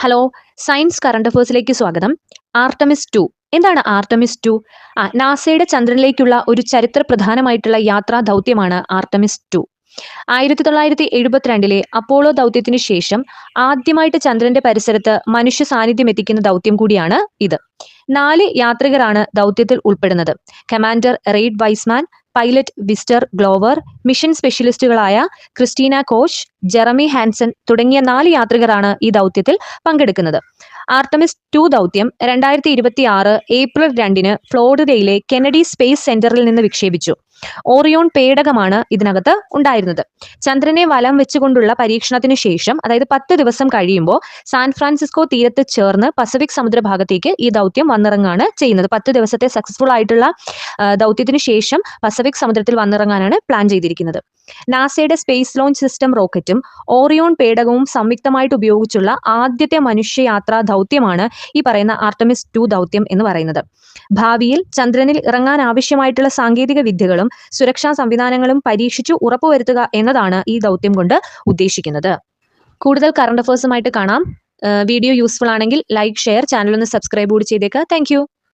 Hello, science current അഫേഴ്സിലേക്ക് സ്വാഗതം. Artemis 2 എന്താണ് Artemis 2? നാസയുടെ ചന്ദ്രനിലേക്കുള്ള ഒരു ചരിത്ര പ്രധാനമായിട്ടുള്ള യാത്രാ ദൗത്യമാണ് ആർട്ടമിസ് 2. 1972 അപ്പോളോ ദൗത്യത്തിനു ശേഷം ആദ്യമായിട്ട് ചന്ദ്രന്റെ പരിസരത്ത് മനുഷ്യ സാന്നിധ്യം എത്തിക്കുന്ന ദൗത്യം കൂടിയാണ് ഇത്. 4 യാത്രികരാണ് ദൗത്യത്തിൽ ഉൾപ്പെടുന്നത്. Commander Reid Wiseman, pilot Victor Glover, mission സ്പെഷ്യലിസ്റ്റുകളായ ക്രിസ്റ്റീന കോഷ്, ജെറമി ഹാൻസൺ തുടങ്ങിയ 4 യാത്രികരാണ് ഈ ദൗത്യത്തിൽ പങ്കെടുക്കുന്നത്. ആർട്ടമിസ് 2 ദൗത്യം 2026 ഏപ്രിൽ 2 ഫ്ലോറിഡയിലെ കെനഡി സ്പേസ് സെന്ററിൽ നിന്ന് വിക്ഷേപിച്ചു. ഓറിയോൺ പേടകമാണ് ഇതിനകത്ത് ഉണ്ടായിരുന്നത്. ചന്ദ്രനെ വലം വെച്ചുകൊണ്ടുള്ള പരീക്ഷണത്തിന് ശേഷം, അതായത് 10 ദിവസം കഴിയുമ്പോൾ സാൻ ഫ്രാൻസിസ്കോ തീരത്ത് ചേർന്ന് പസഫിക് സമുദ്രഭാഗത്തേക്ക് ഈ ദൗത്യം വന്നിറങ്ങാണ് ചെയ്യുന്നത്. 10 ദിവസത്തെ സക്സസ്ഫുൾ ആയിട്ടുള്ള ദൗത്യത്തിന് ശേഷം പസഫിക് സമുദ്രത്തിൽ വന്നിറങ്ങാനാണ് പ്ലാൻ ചെയ്തിരിക്കുന്നത്. നാസയുടെ സ്പേസ് ലോഞ്ച് സിസ്റ്റം റോക്കറ്റും ഓറിയോൺ പേടകവും സംയുക്തമായിട്ട് ഉപയോഗിച്ചുള്ള ആദ്യത്തെ മനുഷ്യയാത്രാ ദൗത്യമാണ് ഈ പറയുന്ന ആർട്ടമിസ് 2 ദൗത്യം എന്ന് പറയുന്നത്. ഭാവിയിൽ ചന്ദ്രനിൽ ഇറങ്ങാൻ ആവശ്യമായിട്ടുള്ള സാങ്കേതിക വിദ്യകളും സുരക്ഷാ സംവിധാനങ്ങളും പരീക്ഷിച്ചു ഉറപ്പുവരുത്തുക എന്നതാണ് ഈ ദൗത്യം കൊണ്ട് ഉദ്ദേശിക്കുന്നത്. കൂടുതൽ കറണ്ട് അഫേഴ്സുമായിട്ട് കാണാം. വീഡിയോ യൂസ്ഫുൾ ആണെങ്കിൽ ലൈക്ക്, ഷെയർ, ചാനൽ ഒന്ന് സബ്സ്ക്രൈബ് കൂടി ചെയ്തേക്കുക. താങ്ക്